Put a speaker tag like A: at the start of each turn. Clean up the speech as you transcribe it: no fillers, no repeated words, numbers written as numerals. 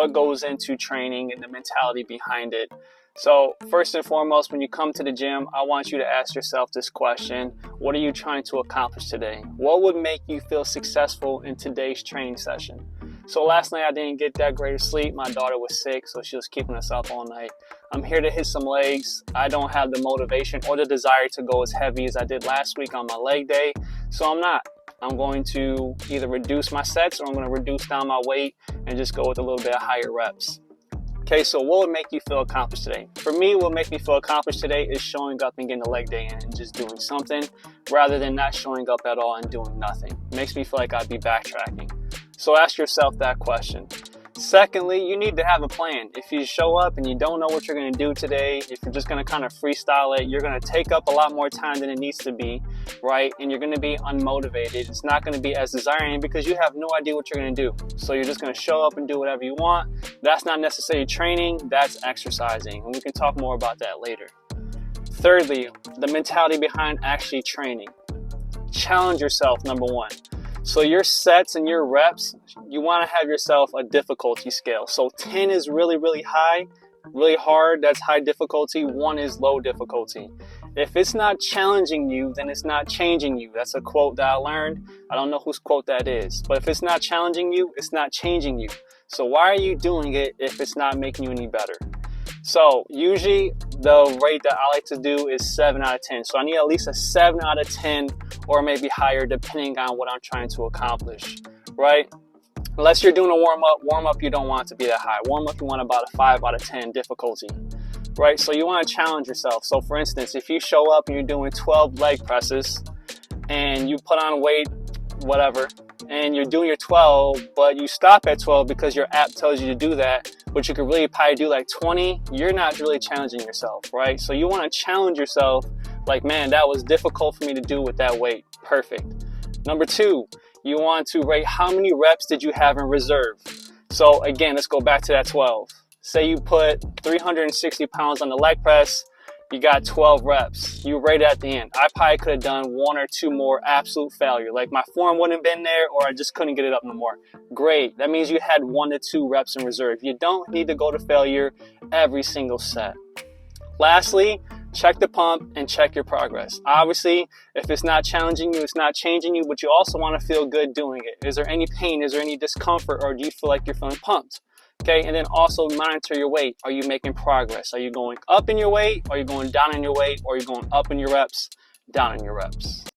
A: what goes into training and the mentality behind it. So first and foremost, when you come to the gym, I want you to ask yourself this question: what are you trying to accomplish today? What would make you feel successful in today's training session? So last night I didn't get that great of sleep. My daughter was sick, so she was keeping us up all night. I'm here to hit some legs. I don't have the motivation or the desire to go as heavy as I did last week on my leg day, so I'm not. I'm going to either reduce my sets or I'm going to reduce down my weight and just go with a little bit of higher reps. Okay, so what would make you feel accomplished today? For me, what would make me feel accomplished today is showing up and getting a leg day in and just doing something rather than not showing up at all and doing nothing. It makes me feel like I'd be backtracking. So ask yourself that question. Secondly, you need to have a plan. If you show up and you don't know what you're going to do today, if you're just going to kind of freestyle it, you're going to take up a lot more time than it needs to be, right? And you're going to be unmotivated. It's not going to be as desiring because you have no idea what you're going to do. So you're just going to show up and do whatever you want. That's not necessarily training, that's exercising. And we can talk more about that later. Thirdly, the mentality behind actually training. Challenge yourself, number one. So your sets and your reps, you want to have yourself a difficulty scale. So 10 is really, really high, really hard. That's high difficulty. 1 is low difficulty. If it's not challenging you, then it's not changing you. That's a quote that I learned. I don't know whose quote that is. But if it's not challenging you, it's not changing you. So why are you doing it if it's not making you any better? So usually the rate that I like to do is 7 out of 10. So I need at least a 7 out of 10 or maybe higher depending on what I'm trying to accomplish, right? Unless you're doing a warm-up you don't want it to be that high. Warm-up you want about a 5 out of 10 difficulty, right? So you want to challenge yourself. So for instance, if you show up and you're doing 12 leg presses and you put on weight, whatever, and you're doing your 12, but you stop at 12 because your app tells you to do that, but you could really probably do like 20, you're not really challenging yourself, right? So you want to challenge yourself like, man, that was difficult for me to do with that weight. Perfect. Number 2, you want to rate how many reps did you have in reserve. So again, let's go back to that 12. Say you put 360 pounds on the leg press, you got 12 reps. You rate at the end. I probably could have done 1 or 2 more absolute failure. Like my form wouldn't have been there or I just couldn't get it up no more. Great. That means you had 1 to 2 reps in reserve. You don't need to go to failure every single set. Lastly, check the pump and check your progress. Obviously, if it's not challenging you, it's not changing you, but you also want to feel good doing it. Is there any pain? Is there any discomfort? Or do you feel like you're feeling pumped? Okay, and then also monitor your weight. Are you making progress? Are you going up in your weight? Are you going down in your weight? Or are you going up in your reps, down in your reps?